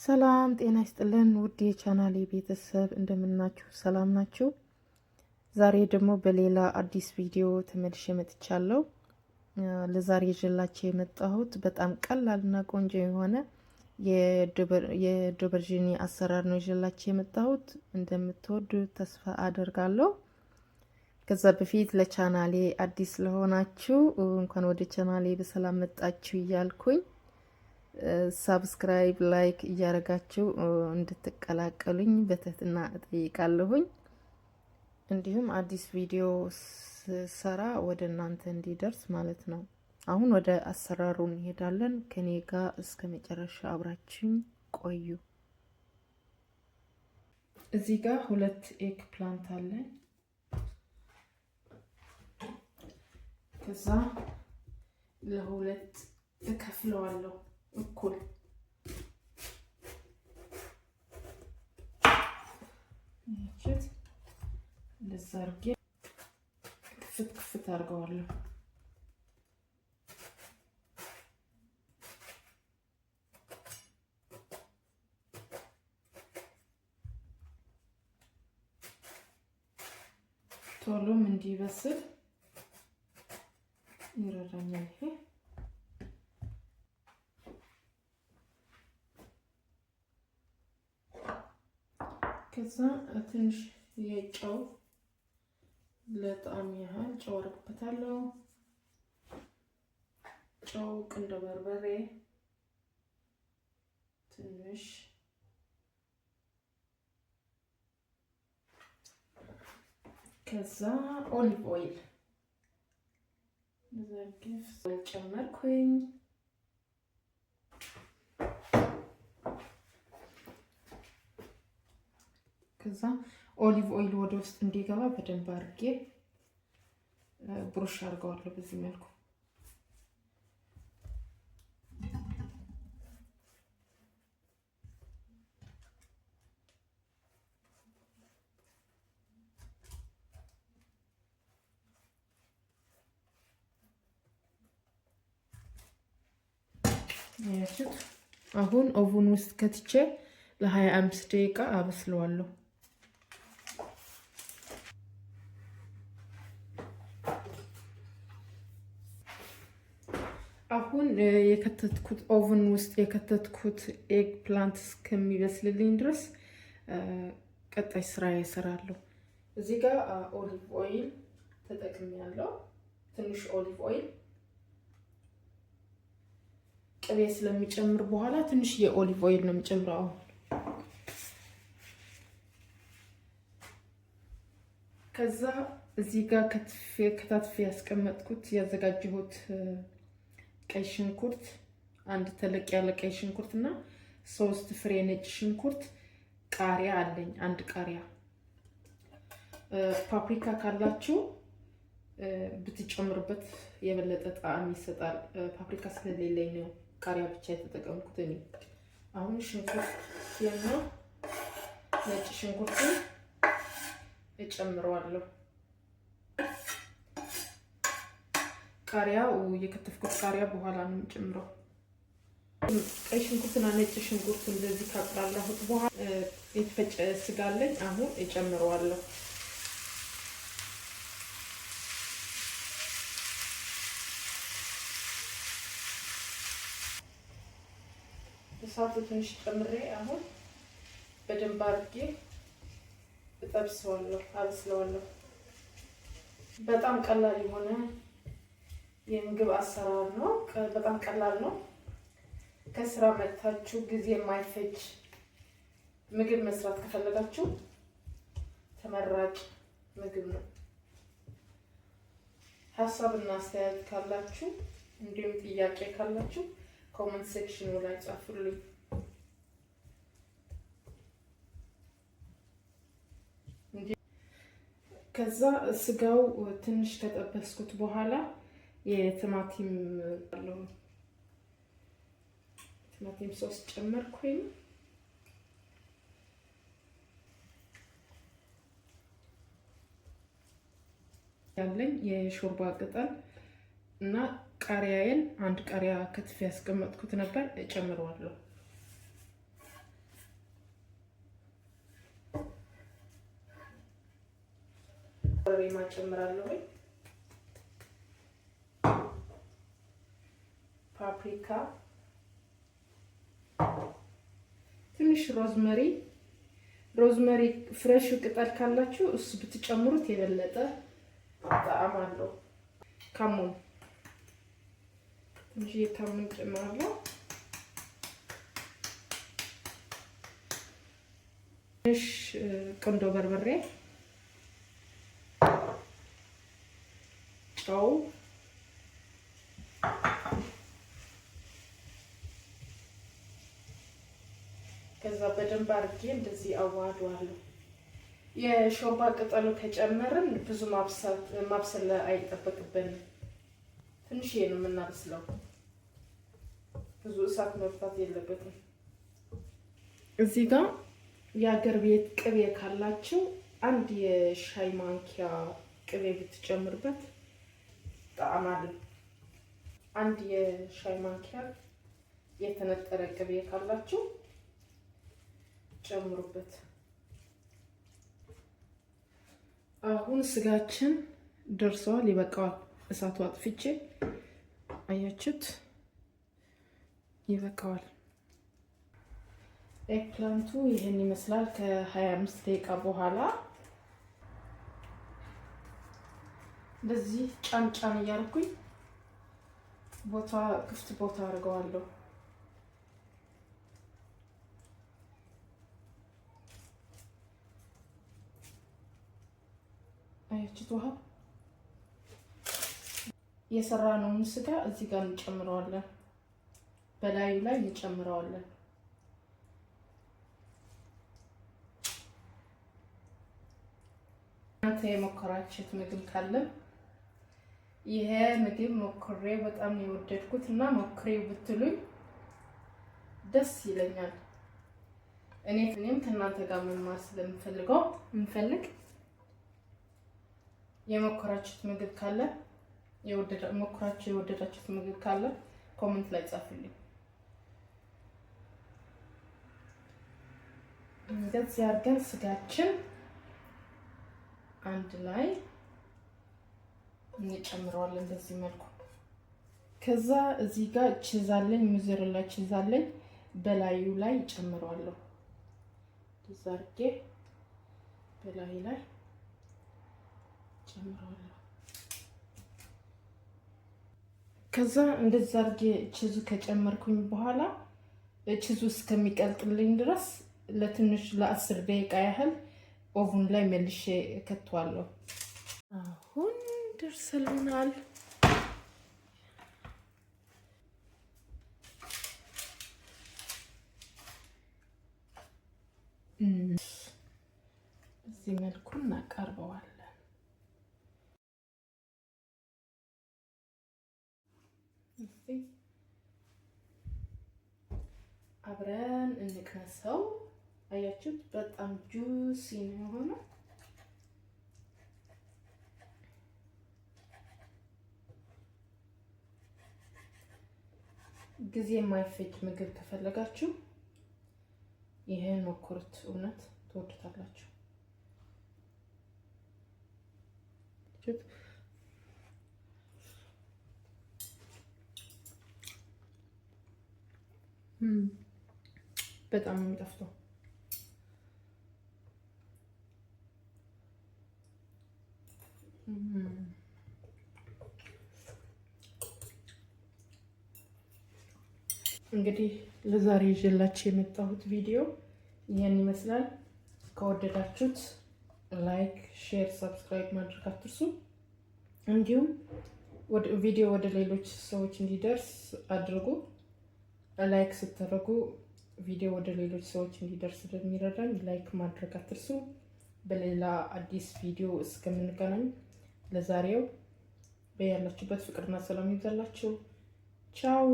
ሰላም ጤና ይስጥልን ውድ የቻናሌ ቤተሰብ እንደምናችሁ ሰላም ናችሁ? ዛሬ ደግሞ በሌላ አዲስ ቪዲዮ ተመልሼ መጥቻለሁ። ለዛሬ ይዤላችሁ የመጣሁት በጣም ቀላልና ቆንጆ የሆነ የዶበርጂኒ አሰራር ነው ይዤላችሁ የመጣሁት። እንደምትወዱ ተስፋ አደርጋለሁ። ከዛ በፊት ለቻናሌ አዲስ ለሆናችሁ እንኳን ወደ ቻናሌ በሰላም መጣችሁ እያልኩኝ ሰብስክራይብ ላይክ እያረጋችሁ እንድትቀላቀሉኝ በትህትና እጠይቃለሁኝ። እንዲሁም አዲስ ቪዲዮ ሰራ ወደ እናንተ እንዲደርስ ማለት ነው። አሁን ወደ አሰራሩ እንሄዳለን። ከኔ ጋር እስከ መጨረሻ አብራችሁኝ ቆዩ። እዚህ ጋር 2 ኤግ ፕላንት አለን። ከዛ ለሁለት እከፍለዋለሁ እኩል ይችት እንደዛ አድርጌ ክፍት አድርገዋለሁ። ቶሎም እንዲበስል ይረዳኛል ይሄ። ከዛ ትንሽ የጨው ለጣዕም ያህል ጨው አደርግበታለሁ። ጨው፣ ቁንዶ በርበሬ ትንሽ፣ ከዛ ኦሊቭ ኦይል ዘርግፍ ጨመርኩኝ። ከዛ ኦሊቭ ኦይል ወደ ውስጥ እንዲገባ በደንብ አድርጌ ብሩሽ አድርገዋለሁ በዚህ መልኩ። አሁን ኦቨን ውስጥ ከትቼ ለ25 ደቂቃ አበስለዋለሁ። አሁን የከተትኩት ኦቨን ውስጥ የከተትኩት ኤግ ፕላንት እስከሚበስልልኝ ድረስ ቀጣይ ስራ እሰራለሁ። እዚህ ጋር ኦሊቭ ኦይል ተጠቅሜያለሁ። ትንሽ ኦሊቭ ኦይል ቅቤ ስለሚጨምር በኋላ ትንሽ የኦሊቭ ኦይል ነው የሚጨምረው። ከዛ እዚህ ጋር ከታትፌ ያስቀመጥኩት ያዘጋጀሁት ቀይ ሽንኩርት፣ አንድ ተለቅ ያለ ቀይ ሽንኩርት እና 3 ፍሬ ነጭ ሽንኩርት፣ ቃሪያ አለኝ፣ አንድ ቃሪያ። ፓፕሪካ ካላችሁ ብትጨምሩበት የበለጠ ጣዕም ይሰጣል። ፓፕሪካ ስለሌለኝ ነው ቃሪያ ብቻ የተጠቀምኩት እኔ። አሁን ሽንኩርት እና ነጭ ሽንኩርትን እጨምረዋለሁ። ቃሪያው የከተፍኩት ቃሪያ በኋላ ነው የምጨምረው። ቀይ ሽንኩርትና ነጭ ሽንኩርት እንደዚህ ካቁላላሁት በኋላ የተፈጨ ስጋ አለኝ፣ አሁን እጨምረዋለሁ። እሳቱ ትንሽ ጨምሬ አሁን በደንብ አድርጌ እጠብሰዋለሁ፣ አበስለዋለሁ። በጣም ቀላል የሆነ የምግብ አሰራር ነው። በጣም ቀላል ነው። ከስራ መጥታችሁ ጊዜ የማይፈጅ ምግብ መስራት ከፈለጋችሁ ተመራጭ ምግብ ነው። ሀሳብና አስተያየት ካላችሁ እንዲሁም ጥያቄ ካላችሁ ኮሜንት ሴክሽኑ ላይ ጻፉልኝ። ከዛ ስጋው ትንሽ ከጠበስኩት በኋላ የቲማቲም ሶስ ጨመርኩኝ። ያለኝ የሾርባ ቅጠል እና ቃሪያዬን አንድ ቃሪያ ከትፌ ያስቀመጥኩት ነበር እጨምረዋለሁ። ኮረሪማ ጨምራለሁ። ፓፕሪካ፣ ትንሽ ሮዝመሪ ፍሬሽ ቅጠል ካላችሁ እሱ ብትጨምሩት የበለጠ ጣዕም አለው። ካሞን ትንሽ ካሞን ጨምራለሁ። ትንሽ ቁንዶ በርበሬ፣ ጨው፣ ከዛ በደንብ አድርጌ እንደዚህ አዋህደዋለሁ። የሾርባ ቅጠሉ ከጨመርን ብዙ ማብሰል አይጠበቅብንም። ትንሽዬ ነው የምናበስለው። ብዙ እሳት መብታት የለበትም። እዚህ ጋር የአገር ቤት ቅቤ ካላችሁ አንድ የሻይ ማንኪያ ቅቤ ብትጨምርበት ጣዕም አለው። አንድ የሻይ ማንኪያ የተነጠረ ቅቤ ካላችሁ ጨምሩበት። አሁን ስጋችን ደርሰዋል፣ ይበቃዋል። እሳቱ አጥፍቼ አያችሁት፣ ይበቃዋል። ኤግፕላንቱ ይህን ይመስላል። ከ25 ደቂቃ በኋላ እንደዚህ ጫን ጫን እያደረኩኝ ክፍት ቦታ አድርገዋለሁ። አያችሁት? ውሃ የሰራነውን ስጋ እዚህ ጋር እንጨምረዋለን፣ በላዩ ላይ እንጨምረዋለን። እናንተ የሞከራችሁት ምግብ ካለ ይሄ ምግብ ሞክሬ በጣም የወደድኩት እና ሞክሬው ብትሉኝ ደስ ይለኛል። እኔም ከእናንተ ጋር መማር ስለምፈልግ የሞከራችሁት ምግብ ካለ የወደዳችሁት ምግብ ካለ ኮሜንት ላይ ጻፉልኝ። እንደዚህ አድርገን ስጋችን አንድ ላይ እንጨምረዋለን በዚህ መልኩ። ከዛ እዚህ ጋር ቺዝ አለኝ፣ ሙዘሬላ ቺዝ አለኝ፣ በላዩ ላይ ጨምረዋለሁ። እንደዛ አድርጌ በላዩ ላይ ጨምረዋለሁ። ከዛ እንደዛ አድርጌ ቺዙ ከጨመርኩኝ በኋላ ቺዙ እስከሚቀልጥልኝ ድረስ ለትንሽ ለ10 ደቂቃ ያህል ኦቭን ላይ መልሼ ከተዋለሁ። አሁን ደርሰልናል። እዚህ መልኩ እናቀርበዋለን። አብረን እንቅመሰው። አያችሁት? በጣም ጁሲ ነው የሆነው። ጊዜ የማይፈጅ ምግብ ከፈለጋችሁ ይሄን ሞክሩት። እውነት ትወዱታላችሁ። በጣም የሚጣፍጠው እንግዲህ ለዛሬ ይዤላችሁ የመጣሁት ቪዲዮ ይሄን ይመስላል። ከወደዳችሁት ላይክ፣ ሼር፣ ሰብስክራይብ ማድረግ አትርሱ። እንዲሁም ቪዲዮ ወደ ሌሎች ሰዎች እንዲደርስ አድርጉ። ላይክ ስታደርጉ ቪዲዮ ወደ ሌሎች ሰዎች እንዲደርስ ስለሚረዳኝ ላይክ ማድረግ አትርሱ። በሌላ አዲስ ቪዲዮ እስከምንገናኝ ለዛሬው በያላችሁበት ፍቅርና ሰላም ይብዛላችሁ። ቻው።